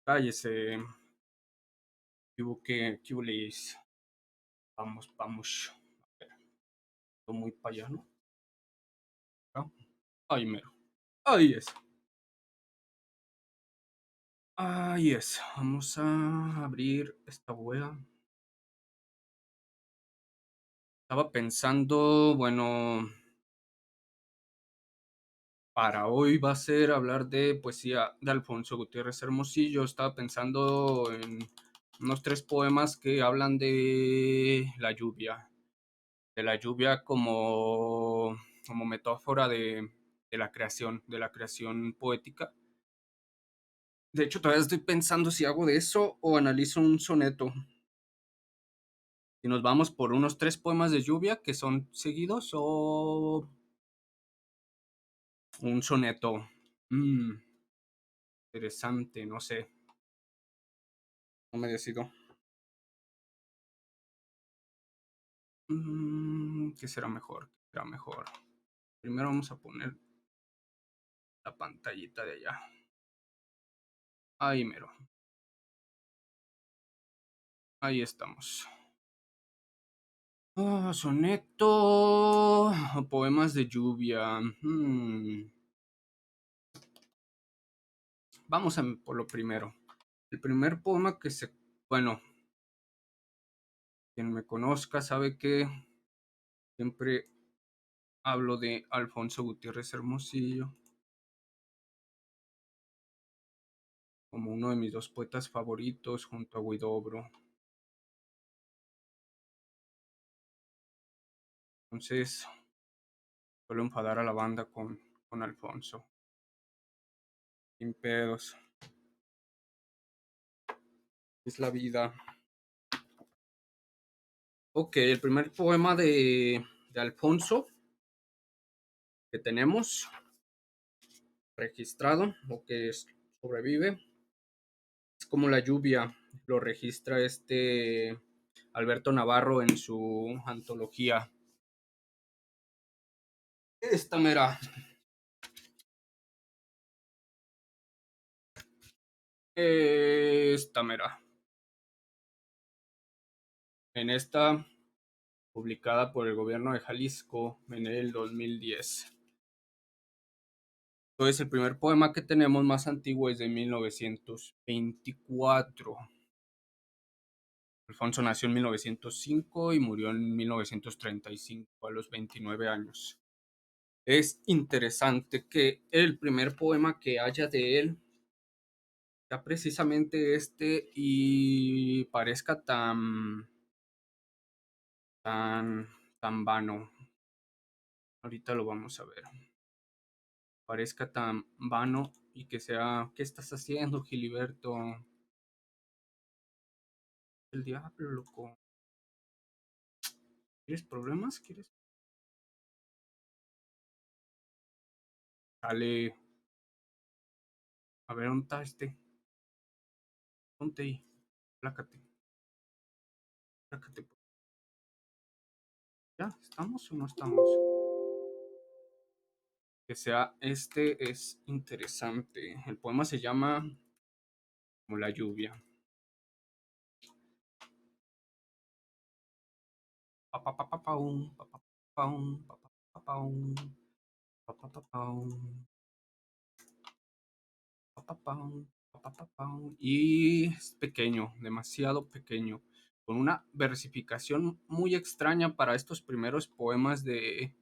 Cállese. ¿Qué hubo lees? Vamos, vamos. A ver, estoy muy para allá, ¿no? ¿Ah? Ahí mero. Ahí es. Ahí es. Vamos a abrir esta wea. Estaba pensando, bueno, para hoy va a ser hablar de poesía de Alfonso Gutiérrez Hermosillo. Estaba pensando en unos 3 poemas que hablan de la lluvia como metáfora de la creación poética. De hecho, todavía estoy pensando si hago de eso o analizo un soneto. Si nos vamos por unos 3 poemas de lluvia que son seguidos o un soneto. Interesante, no sé. No me decido. ¿Qué será mejor? ¿Qué será mejor? Primero vamos a poner la pantallita de allá. Ahí mero. Ahí estamos. Soneto. Poemas de lluvia. Vamos por lo primero. El primer poema bueno, quien me conozca sabe que siempre hablo de Alfonso Gutiérrez Hermosillo como uno de mis 2 poetas favoritos junto a Huidobro. Entonces, suelo enfadar a la banda con Alfonso. Sin pedos. Es la vida. Ok, el primer poema de Alfonso que tenemos registrado o que sobrevive es como la lluvia. Lo registra Alberto Navarro en su antología. Esta mera. Esta mera. En esta, publicada por el gobierno de Jalisco en el 2010. Entonces, el primer poema que tenemos más antiguo es de 1924. Alfonso nació en 1905 y murió en 1935 a los 29 años. Es interesante que el primer poema que haya de él sea precisamente este y parezca tan, tan vano. Ahorita lo vamos a ver. Parezca tan vano y que sea, ¿qué estás haciendo, Giliberto? El diablo, loco. ¿Quieres problemas? ¿Quieres? Dale. A ver, ¿dónde está este? Ponte ahí. Plácate. Plácate. ¿Ya? ¿Estamos o no estamos? Que sea es interesante. El poema se llama como la lluvia. Y es pequeño, demasiado pequeño, con una versificación muy extraña para estos primeros poemas de,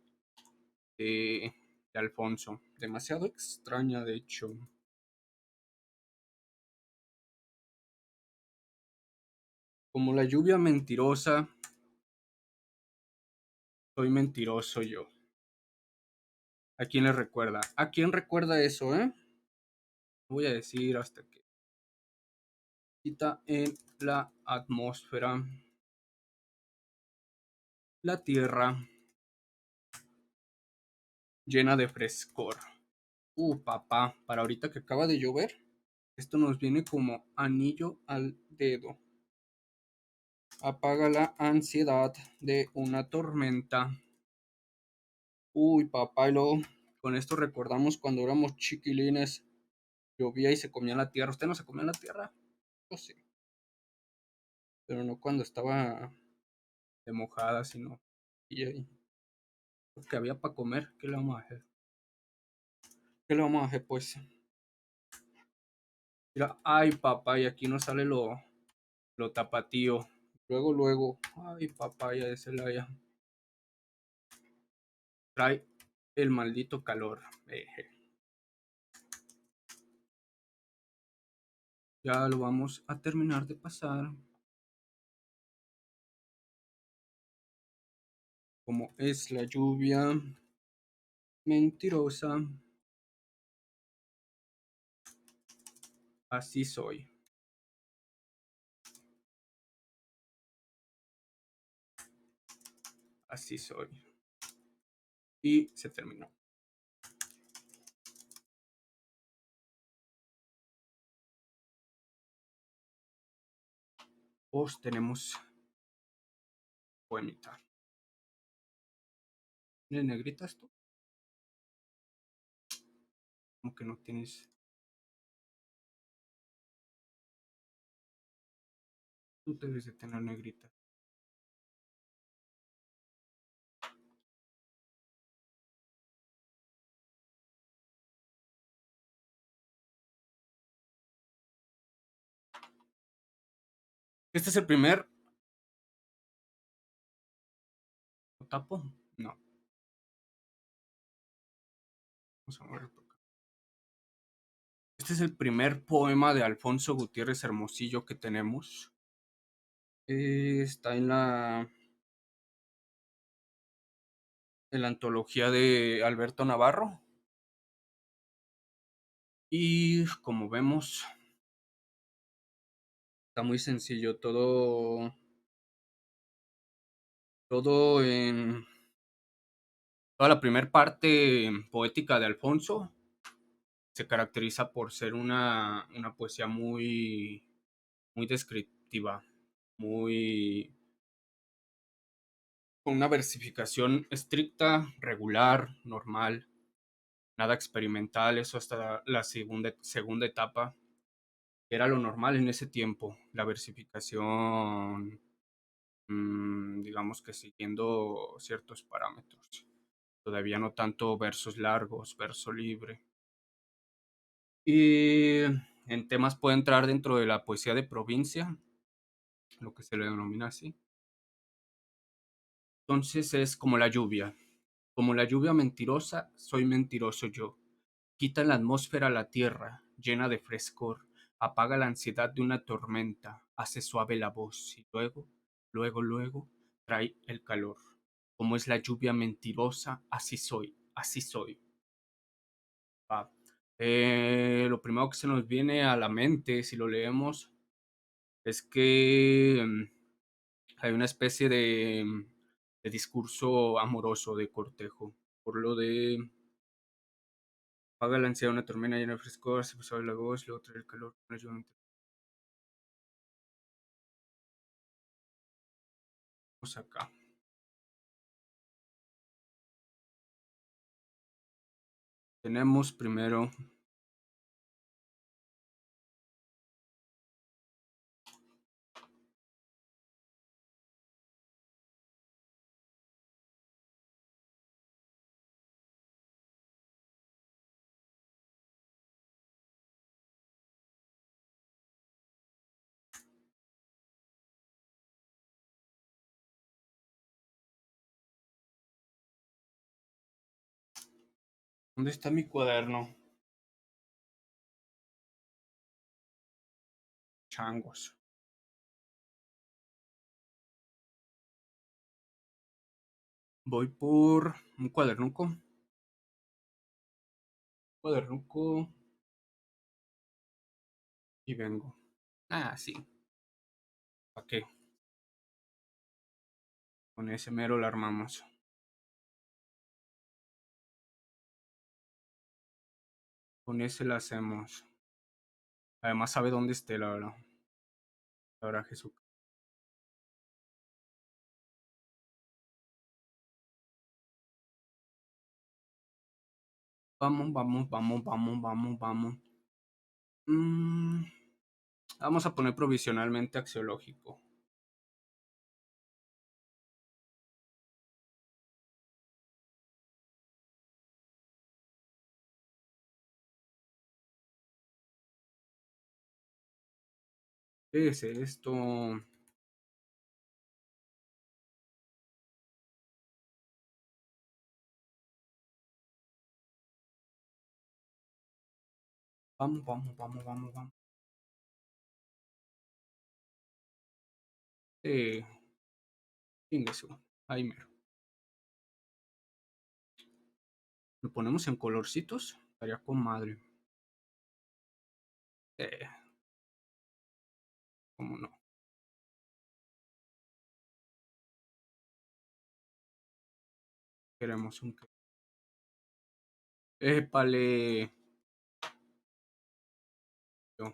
de Alfonso. Demasiado extraña, de hecho. Como la lluvia mentirosa, soy mentiroso yo. ¿A quién le recuerda? ¿A quién recuerda eso, Voy a decir hasta que quita en la atmósfera, la tierra llena de frescor. Papá, para ahorita que acaba de llover, esto nos viene como anillo al dedo. Apaga la ansiedad de una tormenta. Uy, papá, y luego con esto recordamos cuando éramos chiquilines, llovía y se comía la tierra. ¿Usted no se comía la tierra? Yo sí, pero no cuando estaba de mojada, sino y ahí, lo que había para comer, ¿qué le vamos a hacer? ¿Qué le vamos a hacer, pues? Mira, ay, papá, y aquí nos sale lo tapatío. Luego, ay, papaya de Celaya. Trae el maldito calor. Ya lo vamos a terminar de pasar. Como es la lluvia mentirosa, así soy. Así soy. Y se terminó. Pues tenemos poemita. ¿Tienes negritas tú? Como que no tienes. Tú debes de tener negritas. Este es el primer. ¿Lo tapo? No. Vamos a ver. Este es el primer poema de Alfonso Gutiérrez Hermosillo que tenemos. Está en la antología de Alberto Navarro. Y como vemos, está muy sencillo. Todo en toda la primera parte poética de Alfonso se caracteriza por ser una poesía muy descriptiva, muy con una versificación estricta, regular, normal, nada experimental, eso hasta la segunda etapa, era lo normal en ese tiempo, la versificación, digamos que siguiendo ciertos parámetros. Todavía no tanto versos largos, verso libre. Y en temas puede entrar dentro de la poesía de provincia, lo que se le denomina así. Entonces es como la lluvia mentirosa, soy mentiroso yo. Quita la atmósfera a la tierra, llena de frescor, apaga la ansiedad de una tormenta, hace suave la voz y luego, trae el calor. Como es la lluvia mentirosa, así soy. Ah, lo primero que se nos viene a la mente, si lo leemos, es que hay una especie de discurso amoroso, de cortejo, por lo de apaga la ansiedad de una tormenta llena de frescor, se pasó la voz, luego trae el calor. Vamos acá. Tenemos primero ¿dónde está mi cuaderno? Changos. Voy por un cuadernuco y vengo. Ah, sí. ¿Para qué? Con ese mero la armamos. Con ese la hacemos. Además sabe dónde esté, la verdad. La verdad, Jesús. Vamos, vamos, vamos, vamos, vamos, vamos. Mm, vamos a poner provisionalmente axiológico. ¿Qué es esto? Vamos, vamos, vamos, vamos, vamos. Eh, eso. Ahí mero. Lo ponemos en colorcitos. Estaría con madre. Eh, ¿Cómo no? Queremos un... Épale. Yo.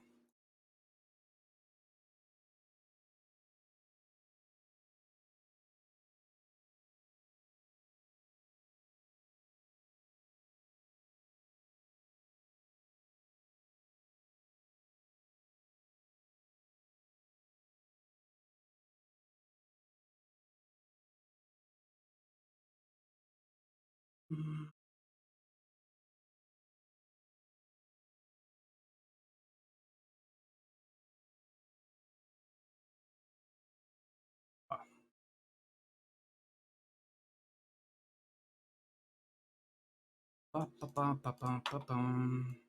Mm, pa, pa, pa, pa, pa, pa, pa, pam.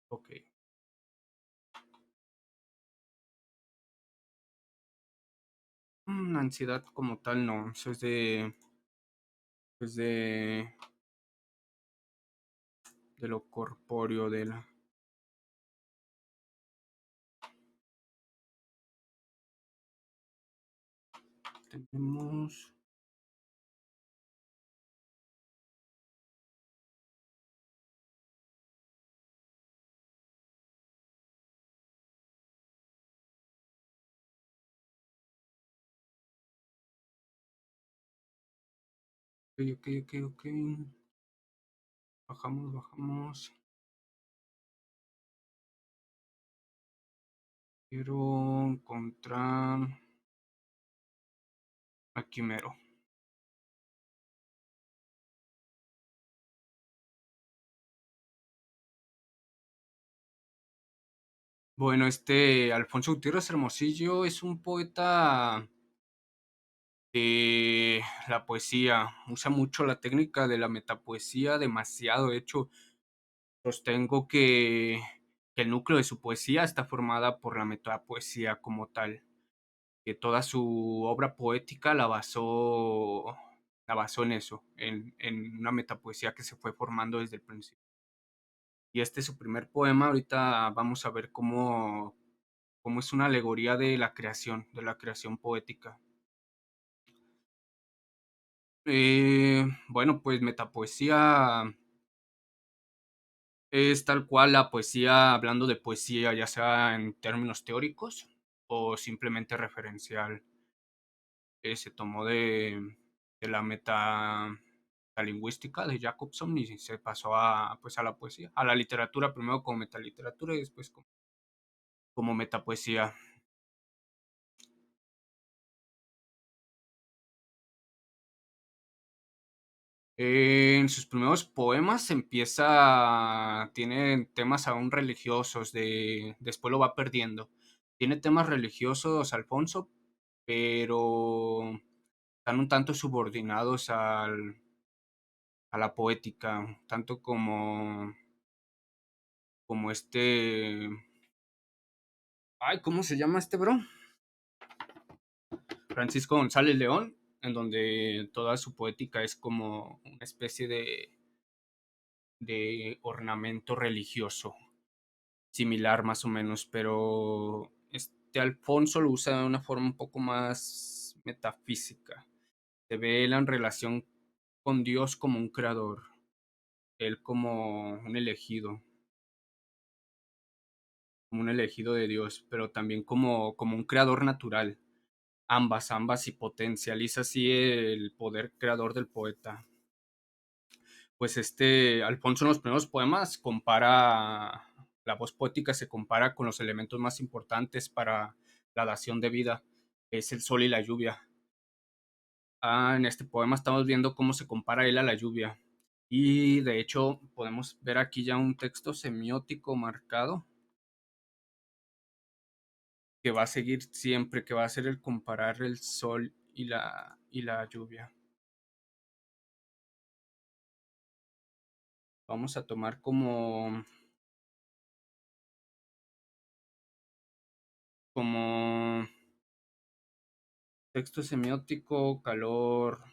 Ok. Ansiedad como tal, no. Eso es de... Es de lo corpóreo, de la... Tenemos... Ok, ok, ok, ok. Bajamos, bajamos. Quiero encontrar... Aquí mero. Bueno, este Alfonso Gutiérrez Hermosillo es un poeta de la poesía. Usa mucho la técnica de la metapoesía, demasiado. De hecho, sostengo que el núcleo de su poesía está formada por la metapoesía como tal. Que toda su obra poética la basó en eso, en una metapoesía que se fue formando desde el principio. Y este es su primer poema. Ahorita vamos a ver cómo es una alegoría de la creación poética. Bueno, pues metapoesía es tal cual la poesía, hablando de poesía, ya sea en términos teóricos o simplemente referencial. Se tomó de la metalingüística de Jacobson y se pasó a, pues, a la poesía, a la literatura, primero como metaliteratura y después como metapoesía. En sus primeros poemas tiene temas aún religiosos, después lo va perdiendo. Tiene temas religiosos Alfonso, pero están un tanto subordinados a la poética, tanto como ay, ¿cómo se llama este bro? Francisco González León, en donde toda su poética es como una especie de ornamento religioso, similar más o menos, pero este Alfonso lo usa de una forma un poco más metafísica. Se ve él en relación con Dios como un creador, él como un elegido. como un elegido de Dios, pero también como un creador natural. Ambas, y potencializa así el poder creador del poeta. Pues Alfonso en los primeros poemas compara, la voz poética se compara con los elementos más importantes para la dación de vida, es el sol y la lluvia. En este poema estamos viendo cómo se compara él a la lluvia. Y de hecho podemos ver aquí ya un texto semiótico marcado que va a seguir siempre, que va a ser el comparar el sol y la lluvia. Vamos a tomar como texto semiótico, calor,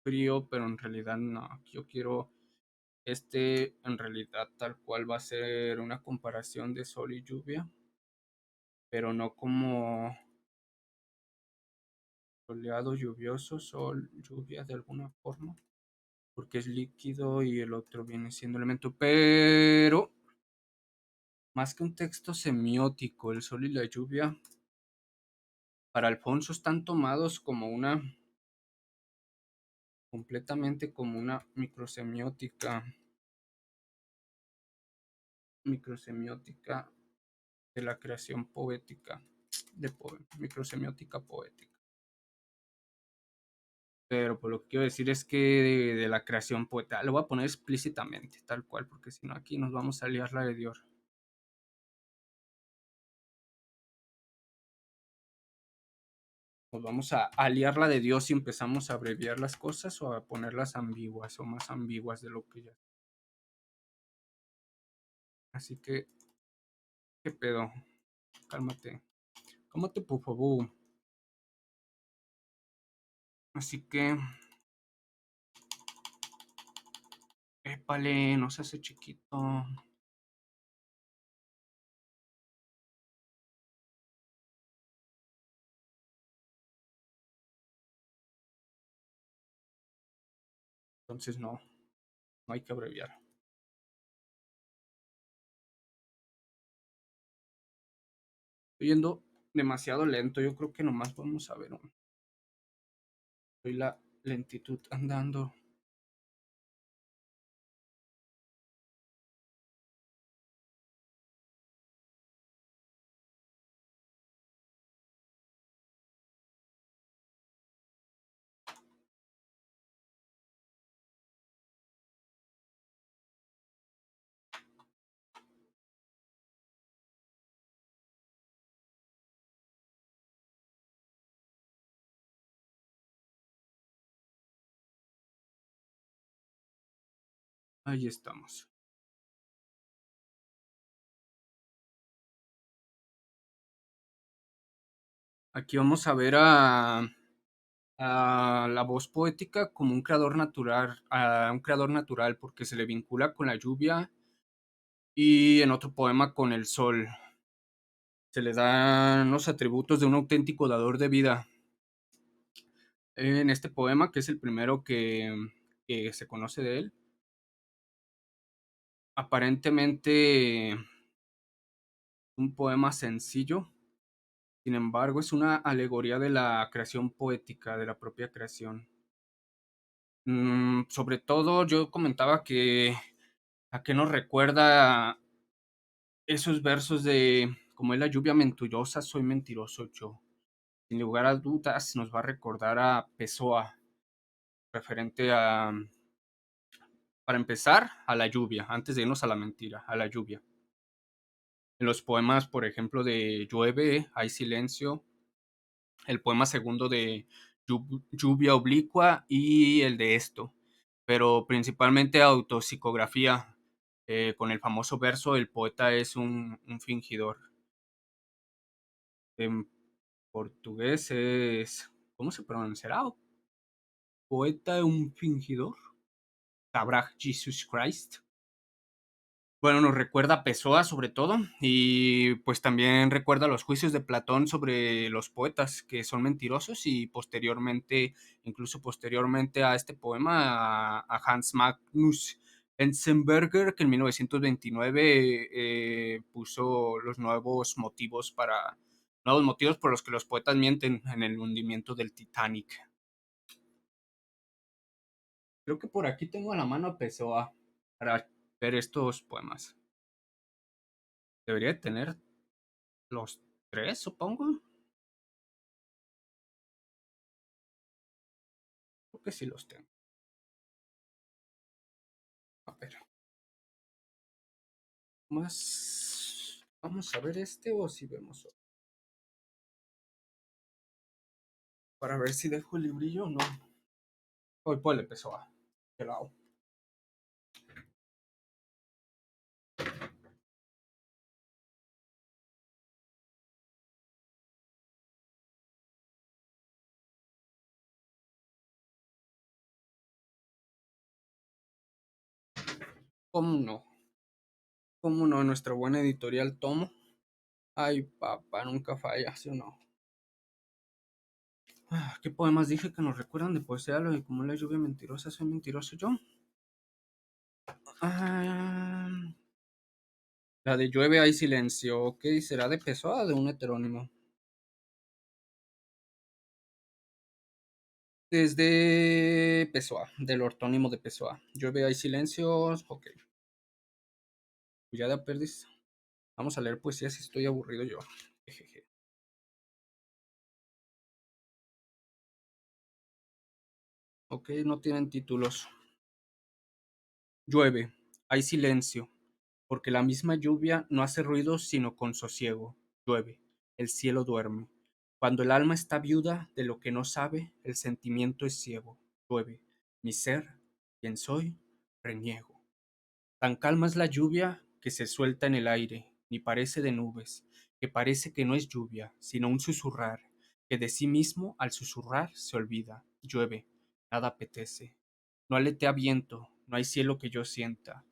frío, pero en realidad no. Yo quiero en realidad tal cual va a ser una comparación de sol y lluvia, pero no como soleado, lluvioso, sol, lluvia de alguna forma, porque es líquido y el otro viene siendo elemento, pero más que un texto semiótico, el sol y la lluvia, para Alfonso están tomados como completamente como una microsemiótica de la creación poética, microsemiótica poética. Pero por lo que quiero decir es que de la creación poética, lo voy a poner explícitamente, tal cual, porque si no aquí nos vamos a liar la de Dios. Nos vamos a liar la de Dios si empezamos a abreviar las cosas o a ponerlas ambiguas o más ambiguas de lo que ya. Así que, ¿qué pedo? Cálmate. Cálmate, por favor. Así que, épale, no se hace chiquito. Entonces no hay que abreviar. Estoy yendo demasiado lento. Yo creo que nomás vamos a ver. Soy la lentitud andando. Ahí estamos. Aquí vamos a ver a la voz poética como un creador natural, porque se le vincula con la lluvia y en otro poema con el sol. Se le dan los atributos de un auténtico dador de vida. En este poema, que es el primero que se conoce de él, aparentemente un poema sencillo, sin embargo, es una alegoría de la creación poética, de la propia creación. Sobre todo, yo comentaba que a qué nos recuerda esos versos de como es la lluvia mentullosa, soy mentiroso yo. Sin lugar a dudas, nos va a recordar a Pessoa, referente para empezar, a la lluvia, antes de irnos a la mentira, a la lluvia. En los poemas, por ejemplo, de Llueve, hay silencio, el poema segundo de Lluvia oblicua y el de esto, pero principalmente autopsicografía, con el famoso verso, el poeta es un fingidor. En portugués es, ¿cómo se pronunciará? Poeta un fingidor. Sabrá Jesus Christ. Bueno, nos recuerda a Pessoa sobre todo y pues también recuerda los juicios de Platón sobre los poetas que son mentirosos y posteriormente, incluso posteriormente a este poema, a Hans Magnus Enzensberger, que en 1929 puso nuevos motivos por los que los poetas mienten en el hundimiento del Titanic. Creo que por aquí tengo a la mano a Pessoa para ver estos poemas. Debería de tener los tres, supongo. Creo que sí los tengo. A ver. Más. Vamos a ver este o si vemos otro. Para ver si dejo el librillo o no. Hoy pues le empezó a. Qué lado. ¿Cómo no? ¿Cómo no? Nuestra buena editorial Tomo. Ay, papá, nunca falla, ¿sí o no? ¿Qué poemas dije que nos recuerdan de poesía? Lo de como la lluvia mentirosa, soy mentiroso yo. Ah, la de llueve hay silencio, ok, será de Pessoa o de un heterónimo. Desde Pessoa, del ortónimo de Pessoa. Llueve hay silencios, ok. Pues ya de perdiz. Vamos a leer poesía si estoy aburrido yo. Jejeje. Ok, no tienen títulos. Llueve, hay silencio, porque la misma lluvia no hace ruido sino con sosiego. Llueve, el cielo duerme. Cuando el alma está viuda de lo que no sabe, el sentimiento es ciego. Llueve, mi ser, quien soy, reniego. Tan calma es la lluvia que se suelta en el aire, ni parece de nubes, que parece que no es lluvia, sino un susurrar, que de sí mismo al susurrar se olvida. Llueve, nada apetece. No aletea viento, no hay cielo que yo sienta.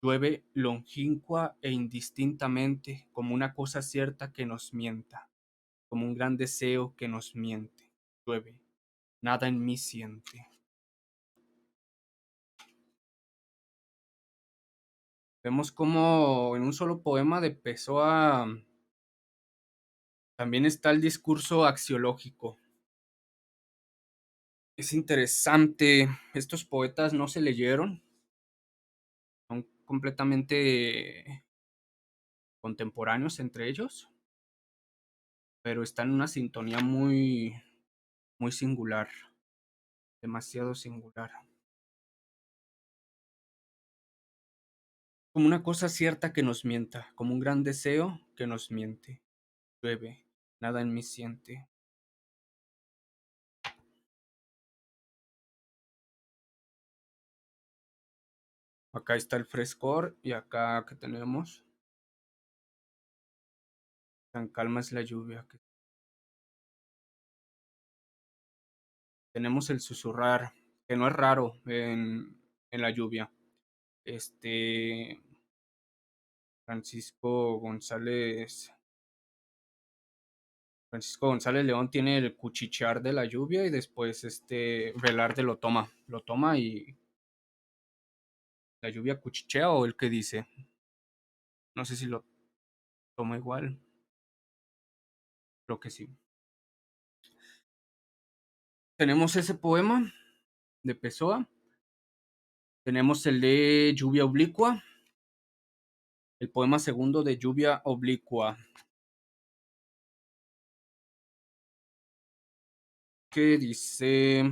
Llueve longínqua e indistintamente, como una cosa cierta que nos mienta, como un gran deseo que nos miente. Llueve, nada en mí siente. Vemos como en un solo poema de Pessoa también está el discurso axiológico. Es interesante, estos poetas no se leyeron, son completamente contemporáneos entre ellos, pero están en una sintonía muy singular, demasiado singular. Como una cosa cierta que nos mienta, como un gran deseo que nos miente. Llueve, nada en mí siente. Acá está el frescor y acá que tenemos, tan calma es la lluvia. Tenemos el susurrar, que no es raro en la lluvia. Este Francisco González, Francisco González León tiene el cuchichear de la lluvia y después Velarde lo toma y la lluvia cuchichea o el que dice, no sé si lo toma igual, creo que sí. Tenemos ese poema de Pessoa, tenemos el de Lluvia Oblicua, el poema segundo de Lluvia Oblicua, que dice: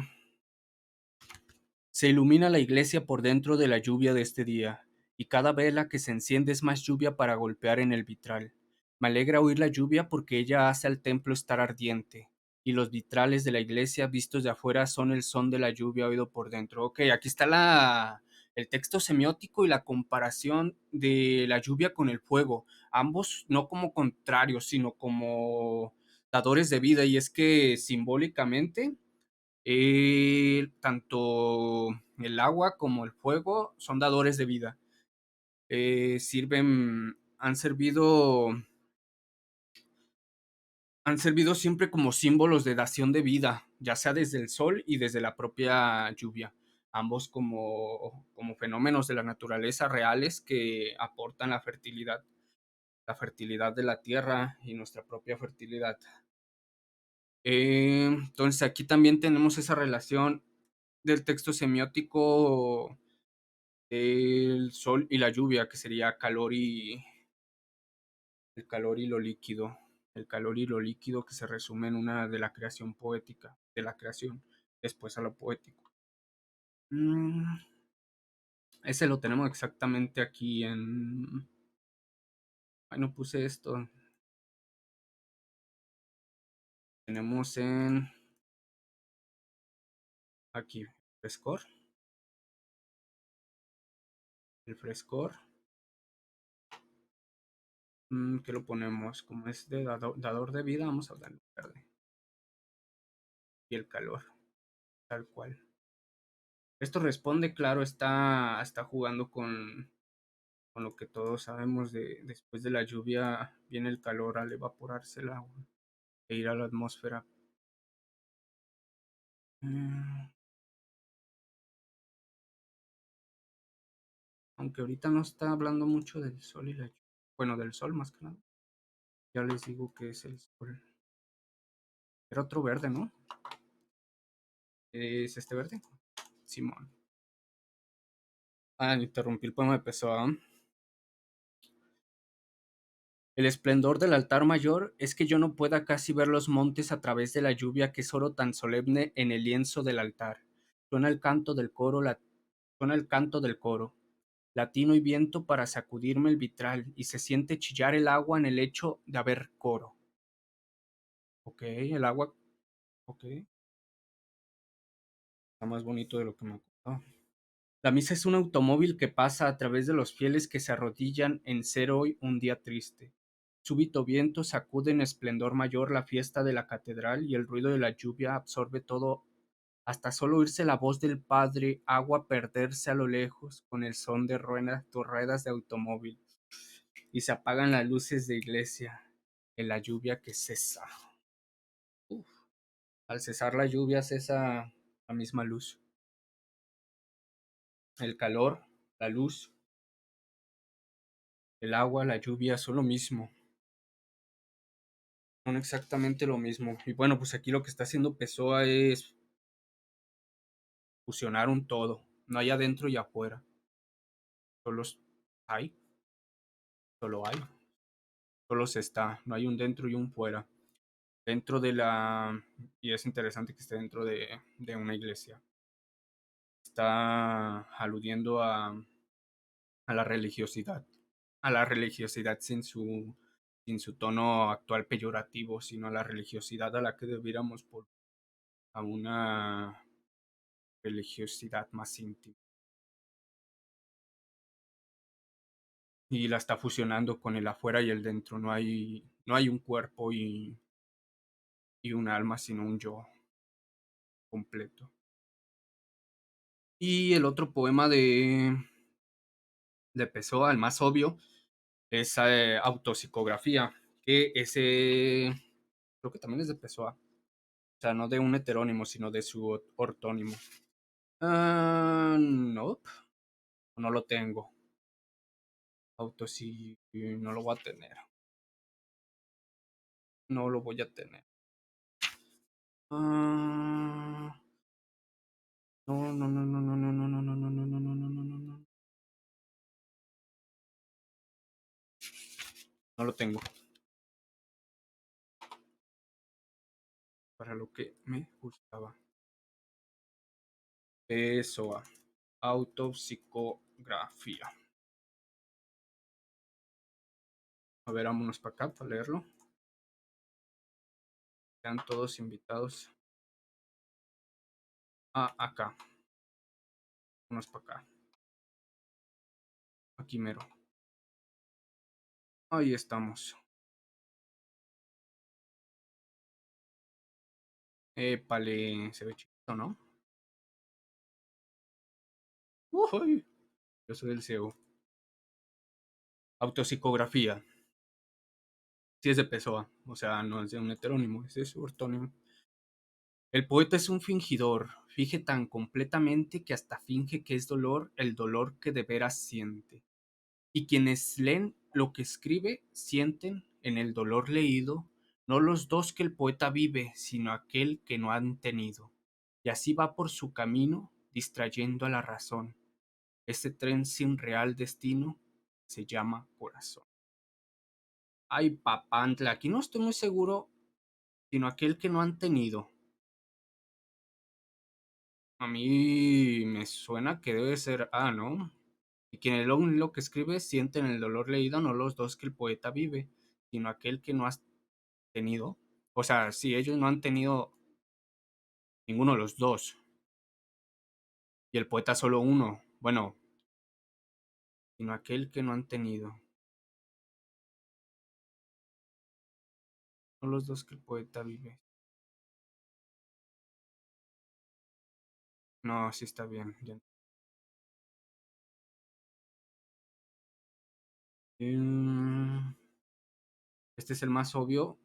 se ilumina la iglesia por dentro de la lluvia de este día, y cada vela que se enciende es más lluvia para golpear en el vitral. Me alegra oír la lluvia porque ella hace al templo estar ardiente, y los vitrales de la iglesia vistos de afuera son el son de la lluvia oído por dentro. Ok, aquí está el texto semiótico y la comparación de la lluvia con el fuego, ambos no como contrarios, sino como dadores de vida, y es que simbólicamente tanto el agua como el fuego son dadores de vida. Han servido siempre como símbolos de dación de vida, ya sea desde el sol y desde la propia lluvia. ambos como fenómenos de la naturaleza reales que aportan la fertilidad de la tierra y nuestra propia fertilidad. Entonces aquí también tenemos esa relación del texto semiótico del sol y la lluvia, que sería el calor y lo líquido. El calor y lo líquido que se resume en una de la creación poética, de la creación, después a lo poético. Mm, ese lo tenemos exactamente aquí en... Ay, no puse esto. Tenemos en... Aquí, frescor. El frescor. ¿Qué lo ponemos? Como es de dador de vida, vamos a darle verde. Y el calor, tal cual. Esto responde, claro, está jugando con lo que todos sabemos de después de la lluvia viene el calor al evaporarse el agua e ir a la atmósfera. Mm, Aunque ahorita no está hablando mucho del sol y la lluvia. Bueno, del sol más que nada. Ya les digo que es el sol. Era otro verde, ¿no? ¿Es este verde? Simón. Interrumpí el poema de Pessoa. El esplendor del altar mayor es que yo no pueda casi ver los montes a través de la lluvia que es oro tan solemne en el lienzo del altar. Suena el canto del coro, suena el canto del coro, latino y viento para sacudirme el vitral, y se siente chillar el agua en el hecho de haber coro. Ok, el agua, ok, está más bonito de lo que me acordaba. La misa es un automóvil que pasa a través de los fieles que se arrodillan en ser hoy un día triste. Súbito viento sacude en esplendor mayor la fiesta de la catedral y el ruido de la lluvia absorbe todo hasta solo oírse la voz del Padre, agua perderse a lo lejos con el son de ruedas de automóvil y se apagan las luces de iglesia en la lluvia que cesa. Uf. Al cesar la lluvia cesa la misma luz. El calor, la luz, el agua, la lluvia son lo mismo, son exactamente lo mismo. Y bueno, pues aquí lo que está haciendo Pessoa es fusionar un todo. No hay adentro y afuera. Solo hay, solo hay, solo se está. No hay un dentro y un fuera. Dentro de la... Y es interesante que esté dentro de una iglesia. Está aludiendo a la religiosidad. A la religiosidad sin su tono actual peyorativo, sino a la religiosidad a la que debiéramos por a una religiosidad más íntima. Y la está fusionando con el afuera y el dentro. No hay un cuerpo y un alma, sino un yo completo. Y el otro poema de Pessoa, el más obvio, es Autopsicografía, que ese creo que también es de Pessoa. O sea, no de un heterónimo, sino de su ortónimo. No, no lo tengo. Autopsi no lo voy a tener. No lo voy a tener. Ah, no, no, no, no, no, no, no, no, no, no, no, no, no, no, no, no, no. No lo tengo. Para lo que me gustaba. Pessoa. Autopsicografía. A ver, vámonos para acá para leerlo. Sean todos invitados a acá. Vámonos para acá. Aquí mero. Ahí estamos. Épale, se ve chiquito, ¿no? Uy, yo soy el CEO. Autopsicografía. Sí es de Pessoa, o sea, no es de un heterónimo, es de su ortónimo. El poeta es un fingidor, finge tan completamente que hasta finge que es dolor el dolor que de veras siente. Y quienes leen lo que escribe sienten en el dolor leído no los dos que el poeta vive, sino aquel que no han tenido. Y así va por su camino, distrayendo a la razón. Ese tren sin real destino se llama corazón. Ay, papantla, aquí no estoy muy seguro, sino aquel que no han tenido. A mí me suena que debe ser A, ¿no? Y quien el lo que escribe sienten el dolor leído, no los dos que el poeta vive, sino aquel que no has tenido. O sea, si ellos no han tenido ninguno de los dos, y el poeta solo uno, bueno, sino aquel que no han tenido. No los dos que el poeta vive. No, sí está bien. Este es el más obvio,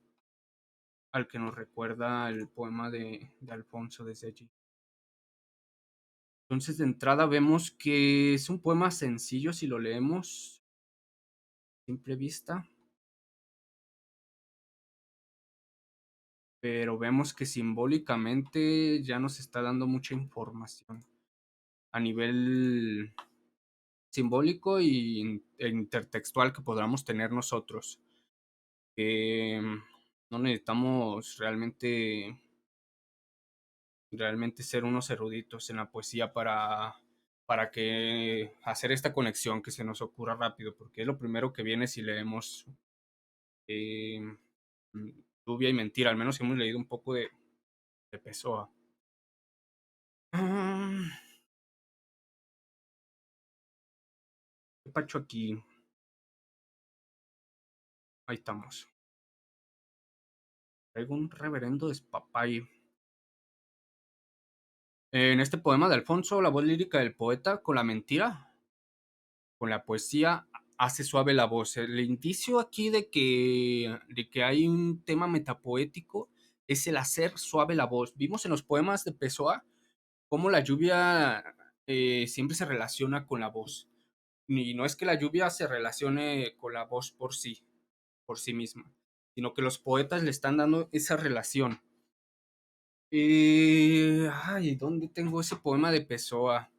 al que nos recuerda el poema de Alfonso de Seggi. Entonces, de entrada vemos que es un poema sencillo si lo leemos a simple vista, pero vemos que simbólicamente ya nos está dando mucha información a nivel simbólico e intertextual que podamos tener nosotros. No necesitamos realmente ser unos eruditos en la poesía para que hacer esta conexión que se nos ocurra rápido, porque es lo primero que viene si leemos eh, Lluvia y Mentira, al menos si hemos leído un poco de Pessoa. Ah, ¿Qué pacho aquí? Ahí estamos. Traigo un reverendo despapay. En este poema de Alfonso, la voz lírica del poeta con la mentira, con la poesía, hace suave la voz. El indicio aquí de que hay un tema metapoético es el hacer suave la voz. Vimos en los poemas de Pessoa cómo la lluvia siempre se relaciona con la voz. Y no es que la lluvia se relacione con la voz por sí misma, sino que los poetas le están dando esa relación. Ay, ¿dónde tengo ese poema de Pessoa?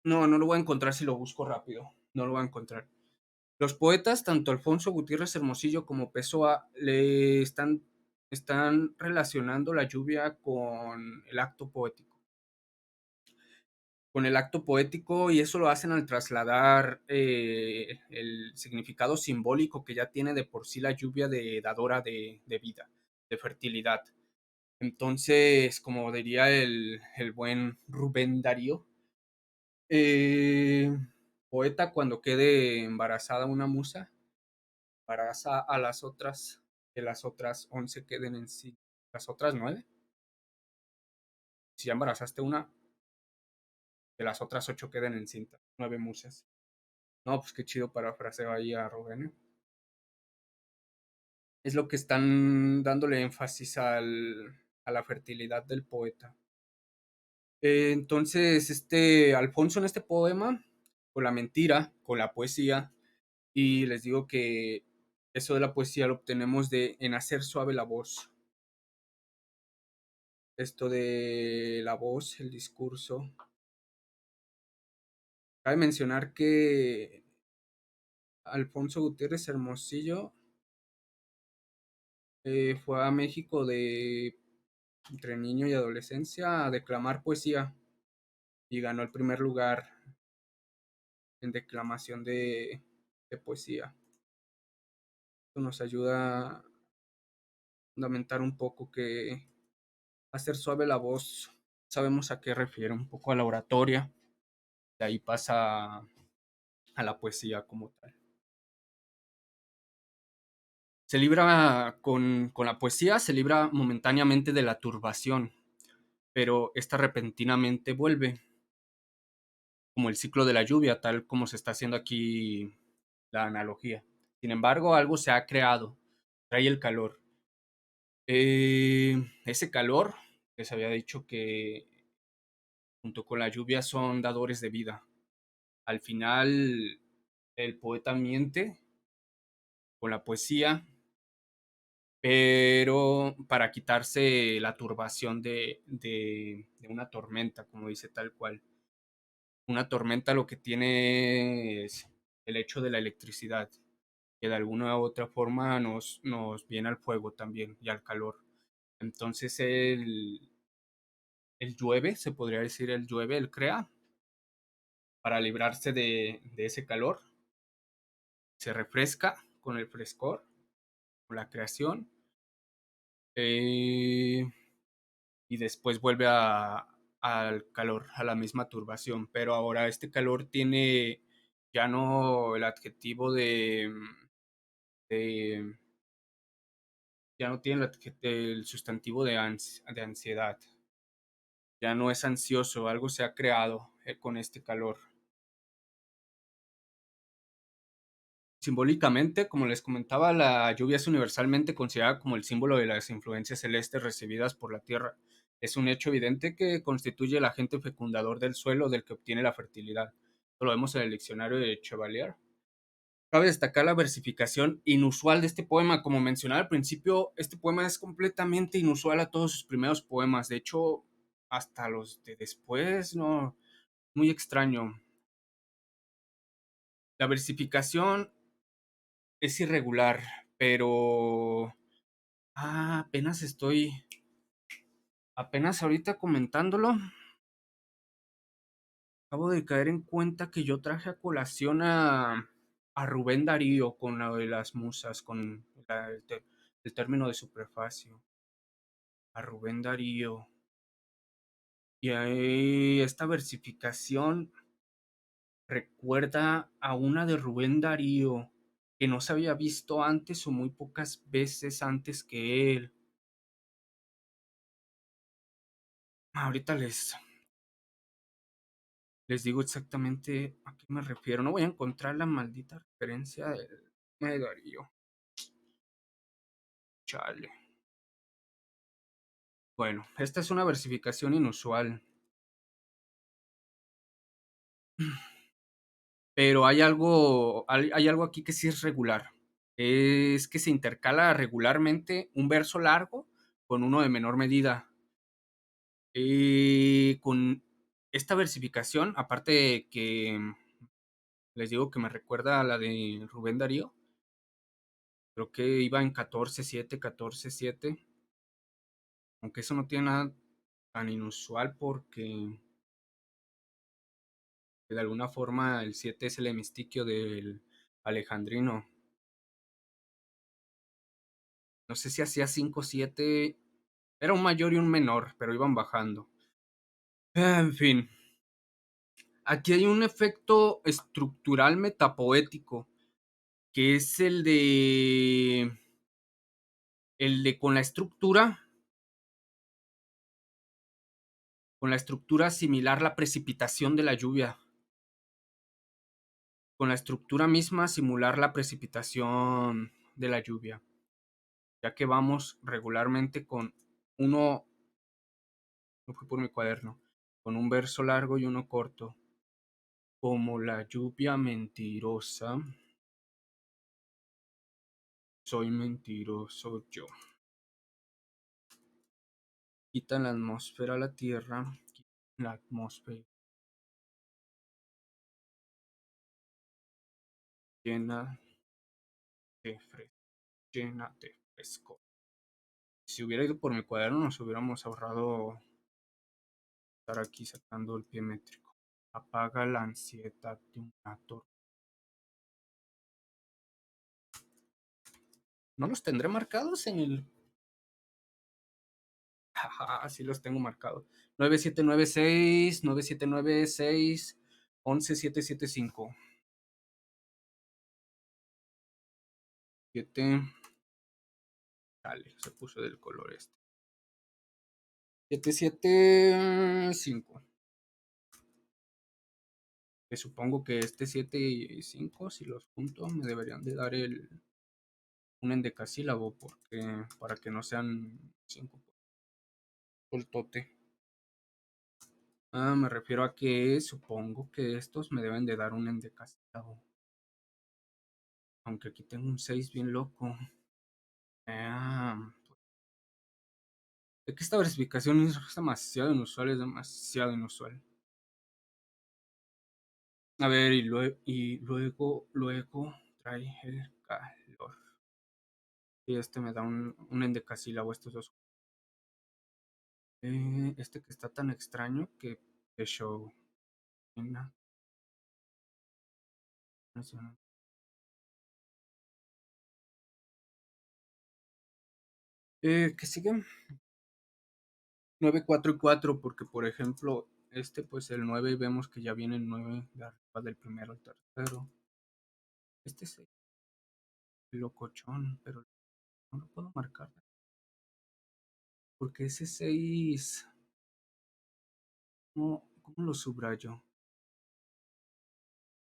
No, no lo voy a encontrar si lo busco rápido. No lo voy a encontrar. Los poetas, tanto Alfonso Gutiérrez Hermosillo como Pessoa, están relacionando la lluvia con el acto poético. Con el acto poético, y eso lo hacen al trasladar el significado simbólico que ya tiene de por sí la lluvia de dadora de vida, de fertilidad. Entonces, como diría el buen Rubén Darío, eh, poeta cuando quede embarazada una musa, embaraza a las otras, que las otras 11 queden en sí, las otras 9. Si ya embarazaste una, que las otras 8 queden en cinta, 9 musas. No, pues qué chido parafraseo ahí a Rubén. ¿Eh? Es lo que están dándole énfasis a la fertilidad del poeta. Entonces, Alfonso en este poema, con la mentira, con la poesía, y les digo que eso de la poesía lo obtenemos en hacer suave la voz. Esto de la voz, el discurso. Cabe mencionar que Alfonso Gutiérrez Hermosillo fue a México entre niño y adolescencia a declamar poesía y ganó el primer lugar en declamación de poesía. Esto nos ayuda a fundamentar un poco que hacer suave la voz, sabemos a qué refiere, un poco a la oratoria, de ahí pasa a la poesía como tal. Se libra con la poesía, se libra momentáneamente de la turbación, pero esta repentinamente vuelve, como el ciclo de la lluvia, tal como se está haciendo aquí la analogía. Sin embargo, algo se ha creado, trae el calor. Ese calor, les había dicho que junto con la lluvia son dadores de vida. Al final, el poeta miente con la poesía, pero para quitarse la turbación de una tormenta, como dice tal cual. Una tormenta lo que tiene es el hecho de la electricidad, que de alguna u otra forma nos viene al fuego también y al calor. Entonces él llueve, se podría decir, él llueve, él crea para librarse de ese calor, se refresca con el frescor, con la creación, eh, y después vuelve al calor, a la misma turbación. Pero ahora este calor tiene ya no el adjetivo de ya no tiene el sustantivo de ansiedad. Ya no es ansioso, algo se ha creado con este calor. Simbólicamente, como les comentaba, la lluvia es universalmente considerada como el símbolo de las influencias celestes recibidas por la Tierra. Es un hecho evidente que constituye el agente fecundador del suelo del que obtiene la fertilidad. Esto lo vemos en el diccionario de Chevalier. Cabe destacar la versificación inusual de este poema. Como mencionaba al principio, este poema es completamente inusual a todos sus primeros poemas. De hecho, hasta los de después, no, muy extraño. La versificación es irregular, pero apenas ahorita comentándolo, acabo de caer en cuenta que yo traje a colación a Rubén Darío con la de las musas, con el término de su prefacio. A Rubén Darío. Y ahí esta versificación recuerda a una de Rubén Darío que no se había visto antes o muy pocas veces antes que él. Ahorita les digo exactamente a qué me refiero. No voy a encontrar la maldita referencia de Darío. Chale. Bueno, esta es una versificación inusual, pero hay algo aquí que sí es regular. Es que se intercala regularmente un verso largo con uno de menor medida. Con esta versificación, aparte de que les digo que me recuerda a la de Rubén Darío, creo que iba en 14-7, 14-7, aunque eso no tiene nada tan inusual porque de alguna forma el 7 es el hemistiquio del alejandrino. No sé si hacía 5-7, era un mayor y un menor, pero iban bajando. En fin, aquí hay un efecto estructural metapoético, que es el de con la estructura similar la precipitación de la lluvia, con la estructura misma simular la precipitación de la lluvia, ya que vamos regularmente con uno, no fui por mi cuaderno, con un verso largo y uno corto, como la lluvia mentirosa, soy mentiroso yo. Quitan la atmósfera a la tierra, quitan la atmósfera llena de fresco, llena de fresco. Si hubiera ido por mi cuaderno, nos hubiéramos ahorrado estar aquí sacando el pie métrico. Apaga la ansiedad de un actor. ¿No los tendré marcados en el...? Ajá, sí los tengo marcados. 9796, 9796, 11775. 7, dale, se puso del color este. 775. Que supongo que este 7 y 5, si los junto, me deberían de dar un endecasílabo porque, para que no sean cinco el tote. Me refiero a que supongo que estos me deben de dar un endecasílabo. Aunque aquí tengo un 6 bien loco. Ah, es que esta versificación es demasiado inusual, es demasiado inusual. A ver, luego trae el calor. Y este me da un endecasílabo, estos dos. Este que está tan extraño que de show. ¿Qué sigue? 9 4 y 4 porque por ejemplo, este pues el 9 vemos que ya viene el 9 de arriba del primero al tercero. Este es el locochón, pero no lo puedo marcar. Porque ese 6 ¿cómo lo subrayo?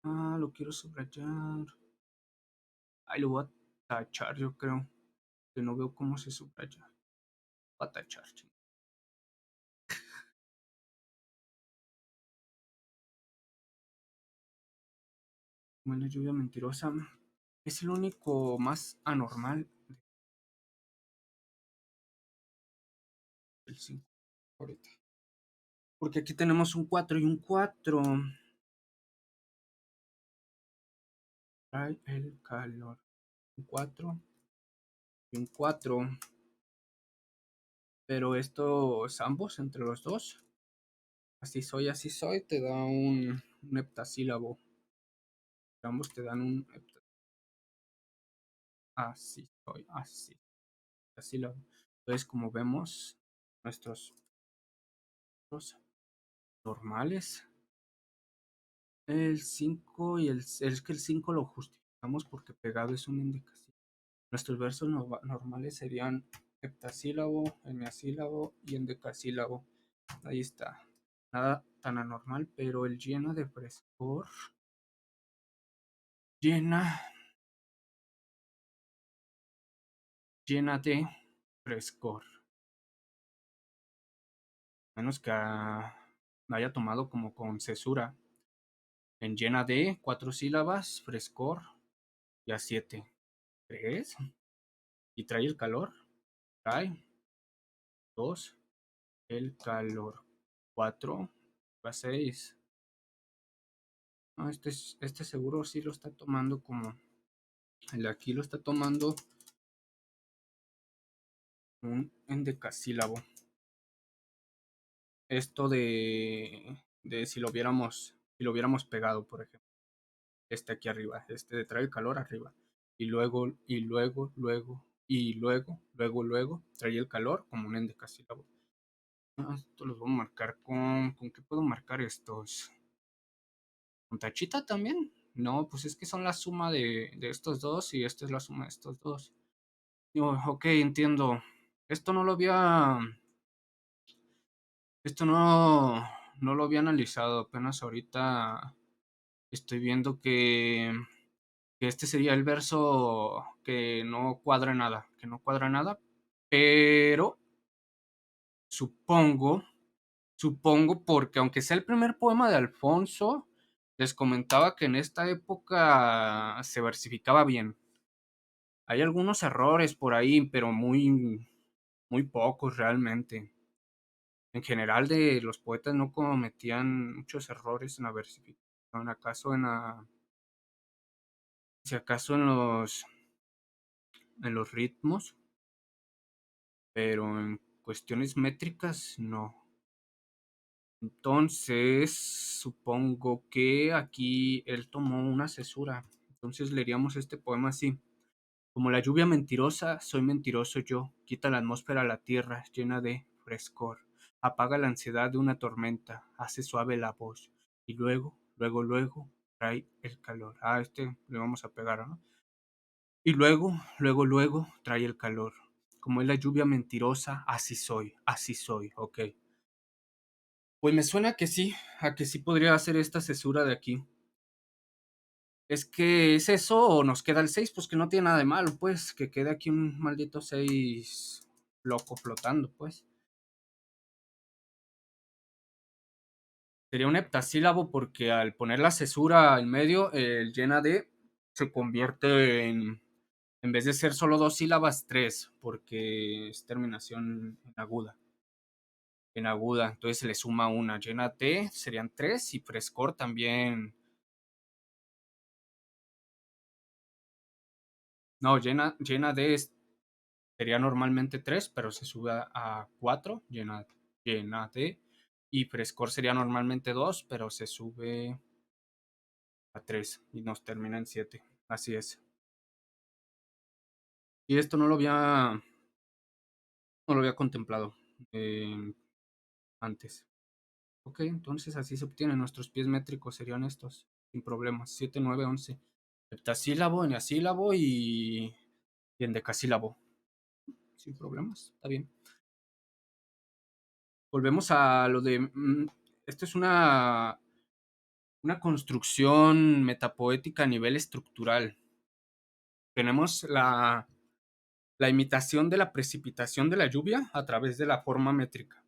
Lo quiero subrayar. Ahí lo voy a tachar, yo creo. Que no veo cómo se subraya. Voy a tachar. Como la lluvia mentirosa. Es el único más anormal del 5. Ahorita. Porque aquí tenemos un 4 y un 4. Trae el calor. Un 4 y un 4. Pero estos ambos entre los dos. Así soy, te da un heptasílabo. Ambos te dan un así soy, heptasílabo. Entonces, como vemos, nuestros normales, el 5 y es que el 5 lo justificamos porque pegado es un indicativo. Nuestros versos normales serían heptasílabo, eneasílabo y endecasílabo. Ahí está. Nada tan anormal, pero el llena de frescor. Llena, llena de frescor. Menos que me haya tomado como con cesura. En llena de 4 sílabas, frescor, y a 7. ¿3? Y trae el calor. Trae 2. El calor. 4. A 6. Este seguro sí lo está tomando como. El de aquí lo está tomando un endecasílabo. Esto de si lo hubiéramos pegado, por ejemplo. Este aquí arriba. Este de trae el calor arriba. Y luego, trae el calor como un endecasílabo. Esto los voy a marcar ¿con qué puedo marcar estos? ¿Con tachita también? No, pues es que son la suma de estos dos y esta es la suma de estos dos. Digo, ok, entiendo. Esto no lo había. Esto no lo había analizado. Apenas ahorita estoy viendo que este sería el verso que no cuadra nada. Que no cuadra nada. Pero supongo porque aunque sea el primer poema de Alfonso, les comentaba que en esta época se versificaba bien. Hay algunos errores por ahí, pero muy pocos realmente. En general de los poetas no cometían muchos errores en la versificación, si acaso en los ritmos, pero en cuestiones métricas no. Entonces, supongo que aquí él tomó una cesura. Entonces leeríamos este poema así. Como la lluvia mentirosa, soy mentiroso yo. Quita la atmósfera a la tierra, llena de frescor. Apaga la ansiedad de una tormenta, hace suave la voz. Y luego, trae el calor. Este le vamos a pegar, ¿no? Y luego, trae el calor. Como es la lluvia mentirosa, así soy, ok. Pues me suena que sí, a que sí podría hacer esta cesura de aquí. Es que es eso o nos queda el 6 pues que no tiene nada de malo, pues, que quede aquí un maldito 6 loco flotando, pues. Sería un heptasílabo porque al poner la cesura en medio, el llena de se convierte en vez de ser solo dos sílabas, tres, porque es terminación en aguda. En aguda, entonces se le suma una. Llena de serían tres y frescor también. No, llena de sería normalmente 3 pero se sube a 4 llena de. Y frescor sería normalmente 2 pero se sube a 3 y nos termina en 7. Así es. Y esto no lo había contemplado eh, antes. Ok, entonces así se obtienen nuestros pies métricos, serían estos, sin problemas. 7 9 11 heptasílabo, eneasílabo y endecasílabo. Sin problemas, está bien. Volvemos a lo de. Esto es una construcción metapoética a nivel estructural. Tenemos la imitación de la precipitación de la lluvia a través de la forma métrica.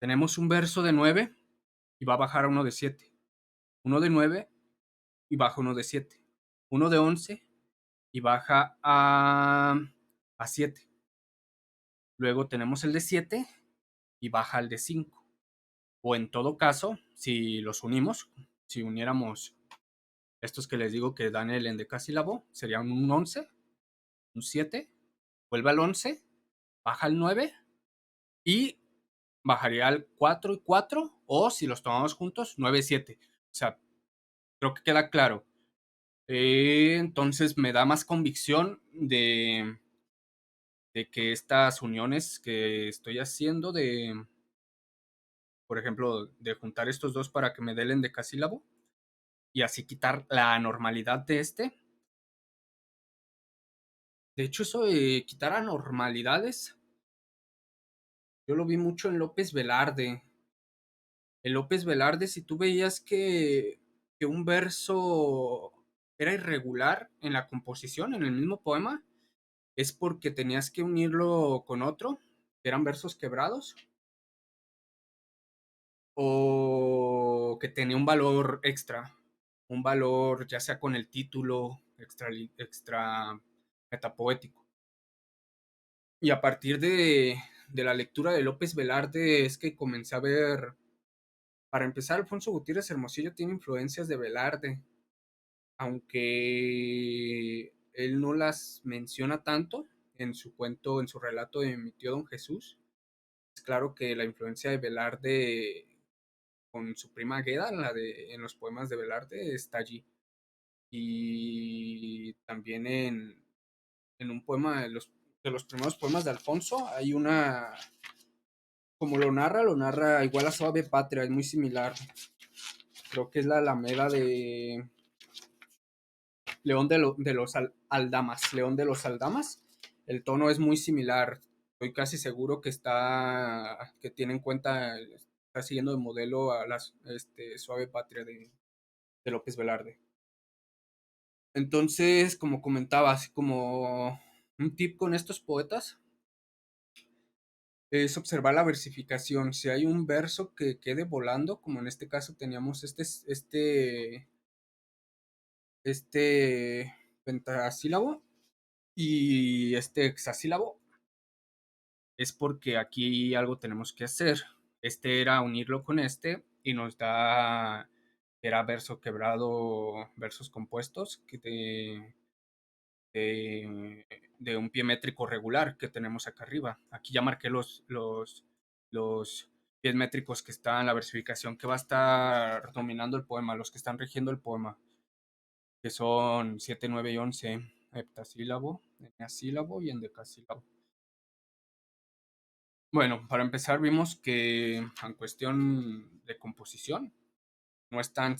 Tenemos un verso de 9 y va a bajar a uno de 7. Uno de 9 y baja uno de 7. Uno de 11 y baja a 7. Luego tenemos el de 7 y baja al de 5. O en todo caso, si los unimos, si uniéramos estos que les digo que dan el endecasílabo, serían un 11, un 7, vuelve al 11, baja al 9 y bajaría al 4 y 4, o si los tomamos juntos, 9 y 7. O sea, creo que queda claro. Entonces me da más convicción de que estas uniones que estoy haciendo, por ejemplo, de juntar estos dos para que me dé el endecasílabo y así quitar la anormalidad de este. De hecho, eso de quitar anormalidades, yo lo vi mucho en López Velarde. En López Velarde, si tú veías que un verso era irregular en la composición, en el mismo poema, es porque tenías que unirlo con otro, que eran versos quebrados, o que tenía un valor extra, un valor ya sea con el título extra metapoético. Y a partir de la lectura de López Velarde es que comencé a ver, para empezar, Alfonso Gutiérrez Hermosillo tiene influencias de Velarde, aunque él no las menciona tanto en su cuento, en su relato de Mi tío Don Jesús. Es claro que la influencia de Velarde con su prima Gueda, en los poemas de Velarde, está allí. Y también en un poema de los primeros poemas de Alfonso, hay una, como lo narra igual a Suave Patria, es muy similar. Creo que es la Alameda de de los Aldamas, León de los Aldamas. El tono es muy similar. Estoy casi seguro que tiene en cuenta, está siguiendo de modelo a la Suave Patria de López Velarde. Entonces, como comentabas, como un tip con estos poetas es observar la versificación. Si hay un verso que quede volando, como en este caso teníamos este pentasílabo y este hexasílabo, es porque aquí algo tenemos que hacer. Este era unirlo con este y nos da, era verso quebrado, versos compuestos de un pie métrico regular que tenemos acá arriba. Aquí ya marqué los pies métricos que están en la versificación que va a estar dominando el poema, los que están rigiendo el poema, que son 7 9 y 11, heptasílabo, eneasílabo y endecasílabo. Bueno, para empezar vimos que en cuestión de composición no es tan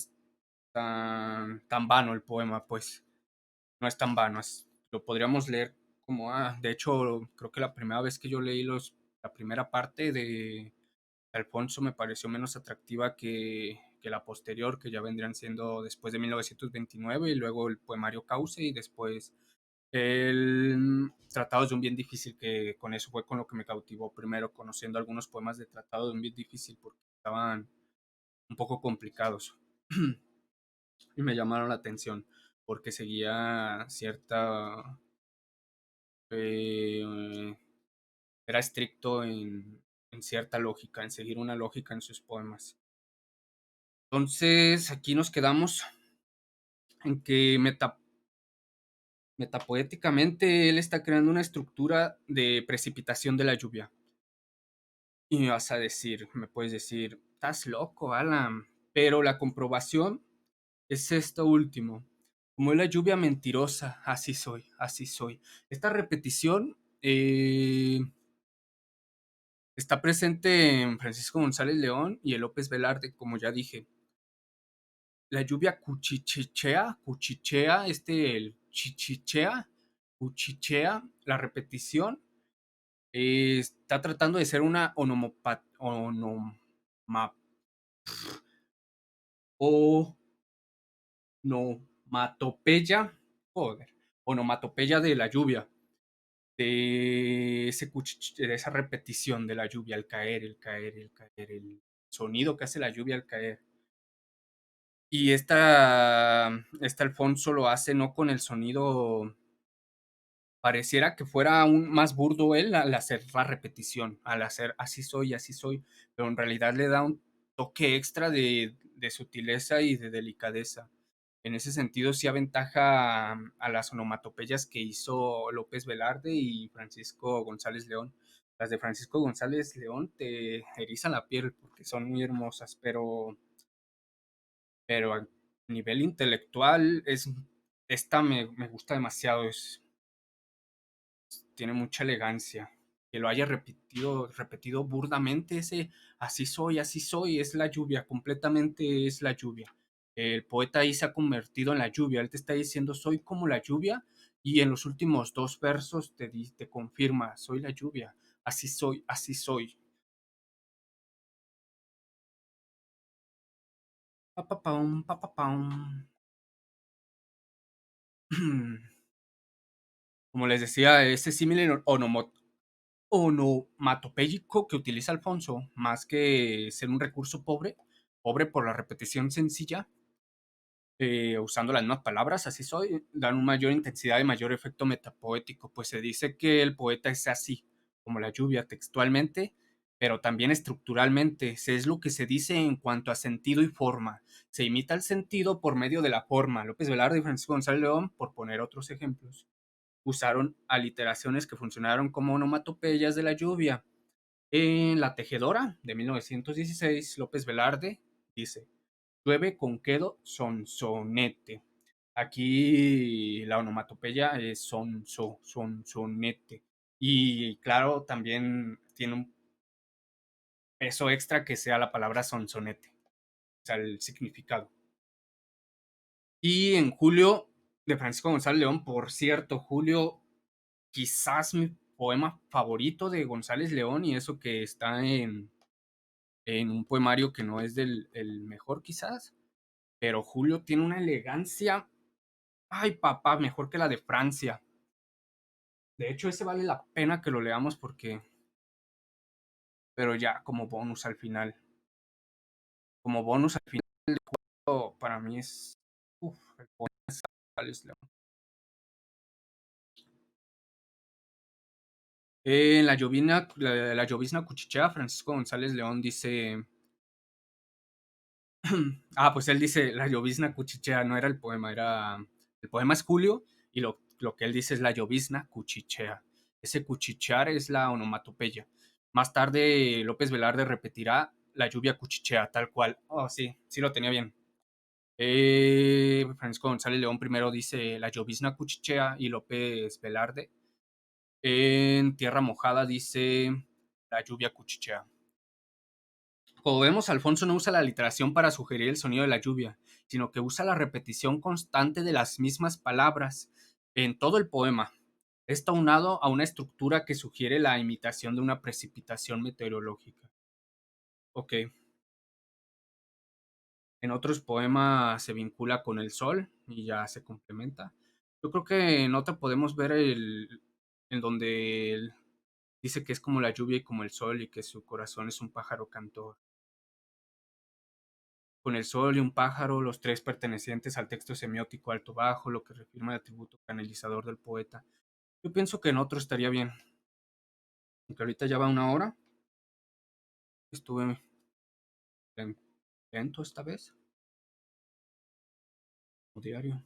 vano el poema, pues no es tan vano, lo podríamos leer como, de hecho, creo que la primera vez que yo leí la primera parte de Alfonso me pareció menos atractiva que la posterior, que ya vendrían siendo después de 1929 y luego el poemario Cauce y después el Tratados de un bien difícil, que con eso fue con lo que me cautivó primero, conociendo algunos poemas de Tratado de un bien difícil porque estaban un poco complicados y me llamaron la atención porque seguía cierta... eh, era estricto en cierta lógica, en seguir una lógica en sus poemas. Entonces, aquí nos quedamos en que metapoéticamente él está creando una estructura de precipitación de la lluvia. Y me vas a decir, me puedes decir, estás loco, Alan. Pero la comprobación es esto último. Como es la lluvia mentirosa, así soy, así soy. Esta repetición está presente en Francisco González León y en López Velarde, como ya dije. La lluvia cuchichea, el chichichea, cuchichea, la repetición, está tratando de ser una onomatopeya, joder, onomatopeya de la lluvia, de esa repetición de la lluvia, el caer, el caer, el caer, el sonido que hace la lluvia al caer. Y esta Alfonso lo hace no con el sonido, pareciera que fuera aún más burdo él al hacer la repetición, al hacer así soy, pero en realidad le da un toque extra de sutileza y de delicadeza. En ese sentido, sí aventaja a las onomatopeyas que hizo López Velarde y Francisco González León. Las de Francisco González León te erizan la piel porque son muy hermosas, pero a nivel intelectual esta me gusta demasiado, tiene mucha elegancia. Que lo haya repetido burdamente, ese así soy, es la lluvia, completamente es la lluvia. El poeta ahí se ha convertido en la lluvia, él te está diciendo soy como la lluvia y en los últimos dos versos te confirma, soy la lluvia, así soy, así soy. Pa, pa, pam, pa, pa, pam. Como les decía, ese símil onomatopéyico que utiliza Alfonso, más que ser un recurso pobre por la repetición sencilla, usando las mismas palabras, así soy, dan una mayor intensidad y mayor efecto metapoético, pues se dice que el poeta es así, como la lluvia textualmente, pero también estructuralmente, es lo que se dice en cuanto a sentido y forma. Se imita el sentido por medio de la forma. López Velarde y Francisco González León, por poner otros ejemplos, usaron aliteraciones que funcionaron como onomatopeyas de la lluvia. En La Tejedora de 1916, López Velarde dice: llueve con quedo sonsonete. Aquí la onomatopeya es sonsonete. Y claro, también tiene un peso extra que sea la palabra sonsonete, o sea, el significado. Y en Julio de Francisco González León, por cierto, Julio, quizás mi poema favorito de González León, y eso que está en un poemario que no es el mejor quizás, pero Julio tiene una elegancia, ay papá, mejor que la de Francia. De hecho, ese vale la pena que lo leamos porque, pero ya como bonus al final, como bonus al final, para mí es, el poema de González León. En la llovizna cuchichea, Francisco González León dice, pues él dice la llovizna cuchichea, no era el poema, el poema es Julio y lo que él dice es la llovizna cuchichea. Ese cuchichear es la onomatopeya. Más tarde López Velarde repetirá la lluvia cuchichea, tal cual. Oh, sí, sí lo tenía bien. Francisco González León primero dice la llovizna cuchichea y López Velarde en Tierra Mojada dice la lluvia cuchichea. Como vemos, Alfonso no usa la literación para sugerir el sonido de la lluvia, sino que usa la repetición constante de las mismas palabras en todo el poema. Esto aunado a una estructura que sugiere la imitación de una precipitación meteorológica. Ok. En otros poemas se vincula con el sol y ya se complementa. Yo creo que en otra podemos ver en donde él dice que es como la lluvia y como el sol y que su corazón es un pájaro cantor. Con el sol y un pájaro, los tres pertenecientes al texto semiótico alto-bajo, lo que reafirma el atributo canalizador del poeta. Yo pienso que en otro estaría bien, aunque ahorita ya va una hora. Estuve lento esta vez, o diario.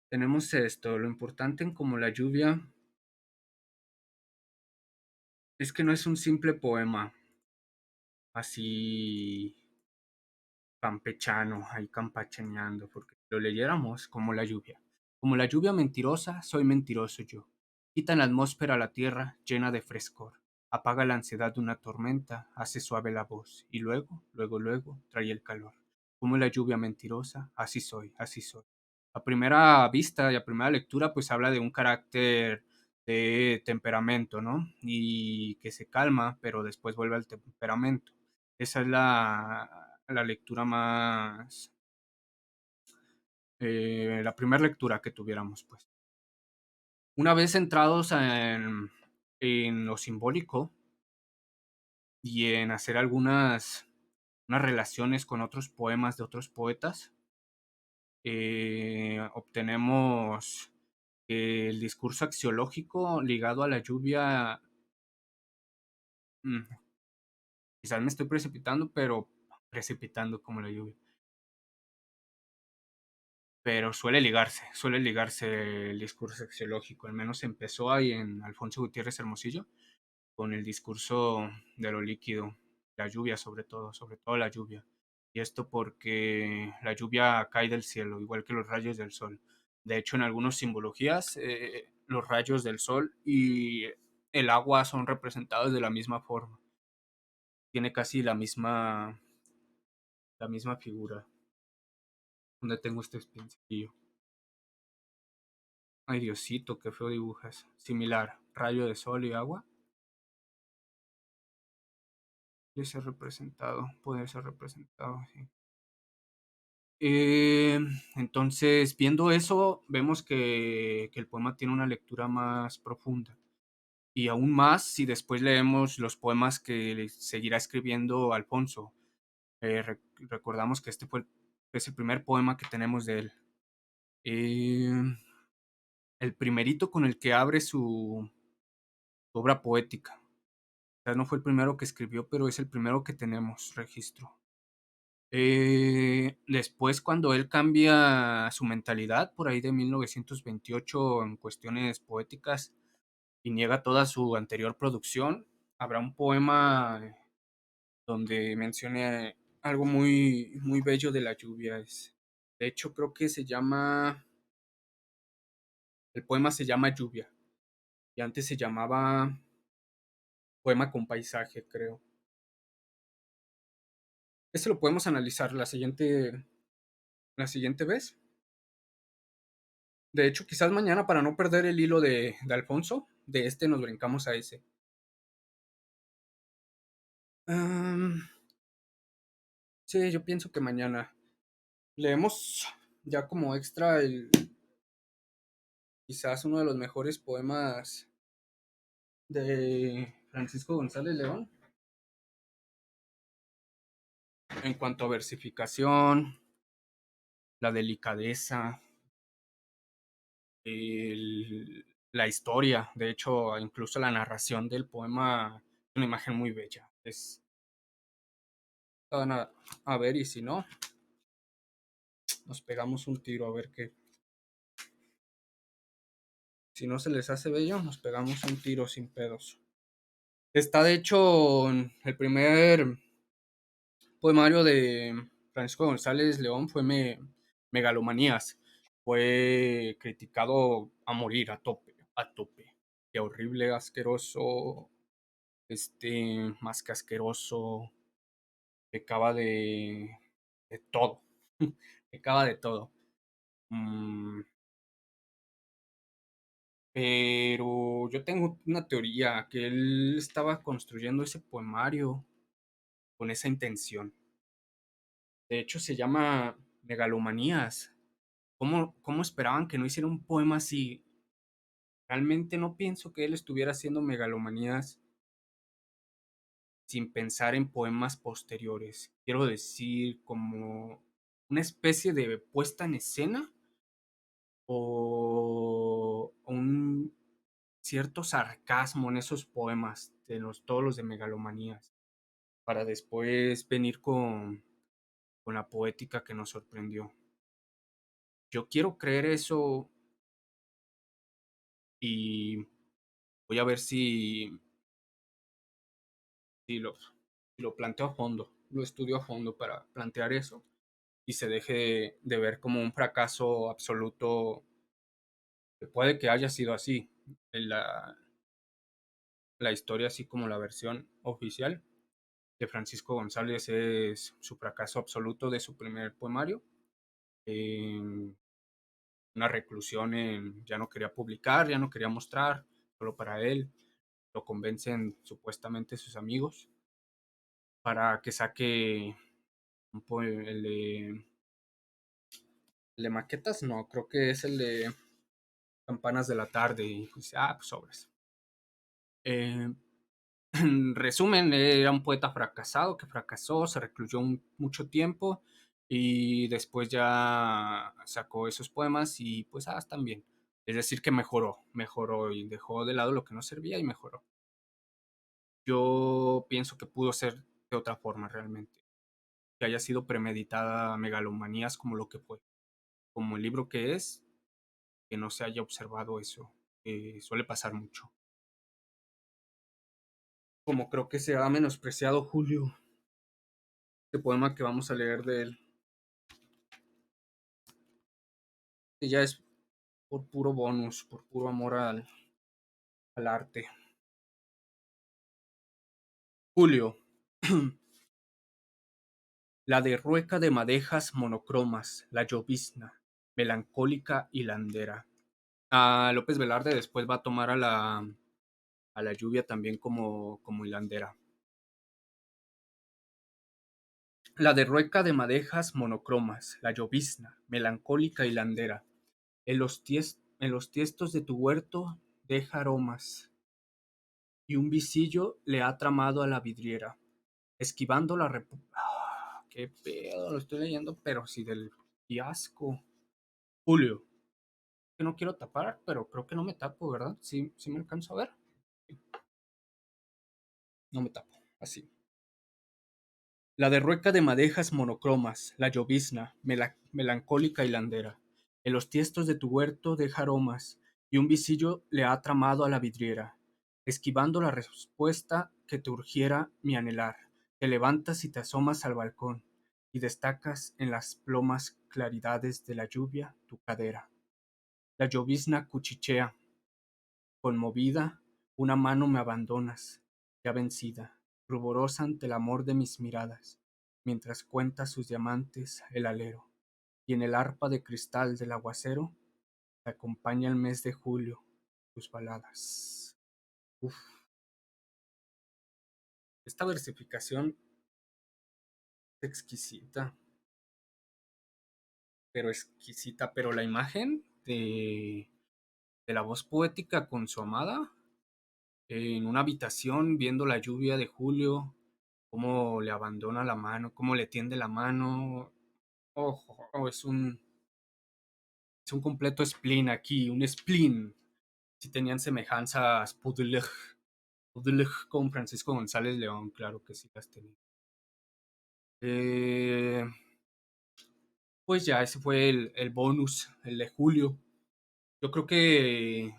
Tenemos esto, lo importante en como la lluvia es que no es un simple poema, así campechano, ahí campechaneando, porque si lo leyéramos como la lluvia mentirosa, soy mentiroso yo. Quita en la atmósfera la tierra llena de frescor, apaga la ansiedad de una tormenta, hace suave la voz, y luego, trae el calor. Como la lluvia mentirosa, así soy, así soy. A primera vista y a primera lectura, pues habla de un carácter de temperamento, ¿no? Y que se calma, pero después vuelve al temperamento. Esa es la lectura más, la primera lectura que tuviéramos, pues. Una vez entrados en lo simbólico y en hacer unas relaciones con otros poemas de otros poetas, obtenemos que el discurso axiológico ligado a la lluvia, mm, quizás me estoy precipitando, pero precipitando como la lluvia. Pero suele ligarse el discurso axiológico, al menos empezó ahí en Alfonso Gutiérrez Hermosillo, con el discurso de lo líquido, la lluvia sobre todo la lluvia. Y esto porque la lluvia cae del cielo, igual que los rayos del sol. De hecho, en algunas simbologías, los rayos del sol y el agua son representados de la misma forma. Tiene casi la misma figura. Donde tengo este pincelillo. Ay, Diosito, qué feo dibujas. Similar, rayo de sol y agua. Puede ser representado, sí. Eh, entonces, viendo eso, vemos que el poema tiene una lectura más profunda. Y aún más si después leemos los poemas que seguirá escribiendo Alfonso. Recordamos que es el primer poema que tenemos de él. Eh, el primerito con el que abre su obra poética. Sea, no fue el primero que escribió, pero es el primero que tenemos registro. Después, cuando él cambia su mentalidad, por ahí de 1928, en cuestiones poéticas, y niega toda su anterior producción, habrá un poema donde mencione algo muy, muy bello de la lluvia. De hecho, creo que el poema se llama Lluvia, y antes se llamaba Poema con Paisaje, creo. Eso lo podemos analizar la siguiente vez. De hecho, quizás mañana para no perder el hilo de Alfonso, de este nos brincamos a ese. Am, sí, yo pienso que mañana leemos ya como extra quizás uno de los mejores poemas de Francisco González León en cuanto a versificación, la delicadeza, la historia. De hecho, incluso la narración del poema es una imagen muy bella. Van a ver y si no, nos pegamos un tiro a ver qué. Si no se les hace bello, nos pegamos un tiro sin pedos. Está de hecho el primer poemario de Francisco González León fue Megalomanías. Fue criticado a morir, a tope, a tope. Qué horrible, asqueroso, más que asqueroso, pecaba de todo, pecaba de todo. Mm, pero yo tengo una teoría que él estaba construyendo ese poemario con esa intención. De hecho, se llama Megalomanías. ¿Cómo esperaban que no hiciera un poema así? Realmente no pienso que él estuviera haciendo megalomanías sin pensar en poemas posteriores. Quiero decir, como una especie de puesta en escena o un cierto sarcasmo en esos poemas de todos los de megalomanías, para después venir con la poética que nos sorprendió. Yo quiero creer eso y voy a ver si lo planteo a fondo, lo estudio a fondo para plantear eso y se deje de ver como un fracaso absoluto, que puede que haya sido así, en la historia, así como la versión oficial de Francisco González es su fracaso absoluto de su primer poemario, en una reclusión ya no quería publicar, ya no quería mostrar, solo para él, lo convencen supuestamente sus amigos para que saque el de maquetas, no, creo que es el de Campanas de la Tarde, y dice, pues sobres. Eh, en resumen, era un poeta fracasado que fracasó, se recluyó mucho tiempo y después ya sacó esos poemas y pues están bien. Es decir, que mejoró y dejó de lado lo que no servía y mejoró. Yo pienso que pudo ser de otra forma realmente, que haya sido premeditada megalomanías como lo que fue, como el libro que es, que no se haya observado eso, que suele pasar mucho. Como creo que se ha menospreciado Julio, este poema que vamos a leer de él, que ya es por puro bonus, por puro amor al arte. Julio, la derrueca de madejas monocromas, la llovizna, melancólica hilandera. López Velarde después va a tomar a la lluvia también como hilandera. La derrueca de madejas monocromas, la llovizna, melancólica hilandera. En los tiestos de tu huerto deja aromas, y un visillo le ha tramado a la vidriera, esquivando la qué pedo, lo estoy leyendo, pero sí del fiasco. Julio, que no quiero tapar, pero creo que no me tapo, ¿verdad? Sí, sí me alcanzo a ver. Sí, no me tapo, así. La derrueca de madejas monocromas, la llovizna, melancólica hilandera. En los tiestos de tu huerto deja aromas, y un visillo le ha tramado a la vidriera, esquivando la respuesta que te urgiera mi anhelar. Te levantas y te asomas al balcón, y destacas en las plomas claridades de la lluvia tu cadera. La llovizna cuchichea, conmovida, una mano me abandonas, ya vencida, ruborosa ante el amor de mis miradas, mientras cuenta sus diamantes el alero, y en el arpa de cristal del aguacero te acompaña el mes de julio, tus baladas. Uf, esta versificación es exquisita, pero la imagen de la voz poética con su amada en una habitación viendo la lluvia de julio, cómo le abandona la mano, cómo le tiende la mano. Ojo, es un completo spleen aquí, un spleen. Si tenían semejanzas Baudelaire con Francisco González León, claro que sí las tenía. Eh, pues ya, ese fue el bonus, el de Julio. Yo creo que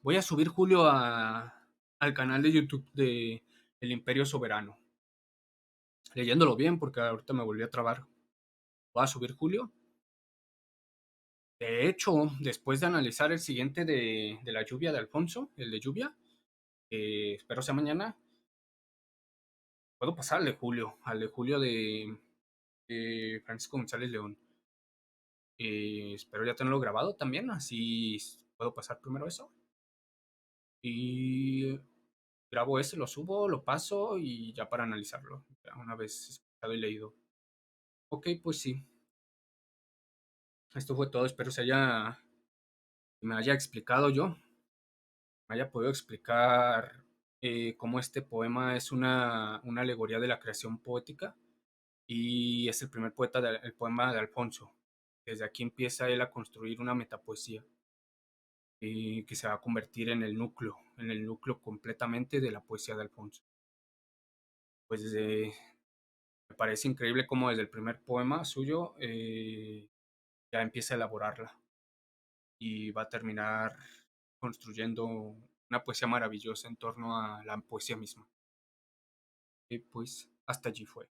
voy a subir Julio al canal de YouTube de El Imperio Soberano. Leyéndolo bien, porque ahorita me volví a trabar. Voy a subir Julio. De hecho, después de analizar el siguiente de la lluvia de Alfonso, el de lluvia, espero sea mañana, puedo pasar al de Julio de Francisco González León. Espero ya tenerlo grabado también, así puedo pasar primero eso y grabo ese, lo subo, lo paso y ya para analizarlo, ya una vez escuchado y leído. Ok, pues sí, esto fue todo. Espero me haya explicado yo, me haya podido explicar cómo este poema es una alegoría de la creación poética y es el primer el poema de Alfonso. Desde aquí empieza él a construir una metapoesía que se va a convertir en el núcleo completamente de la poesía de Alfonso. Pues me parece increíble cómo desde el primer poema suyo ya empieza a elaborarla y va a terminar construyendo una poesía maravillosa en torno a la poesía misma. Y pues hasta allí fue.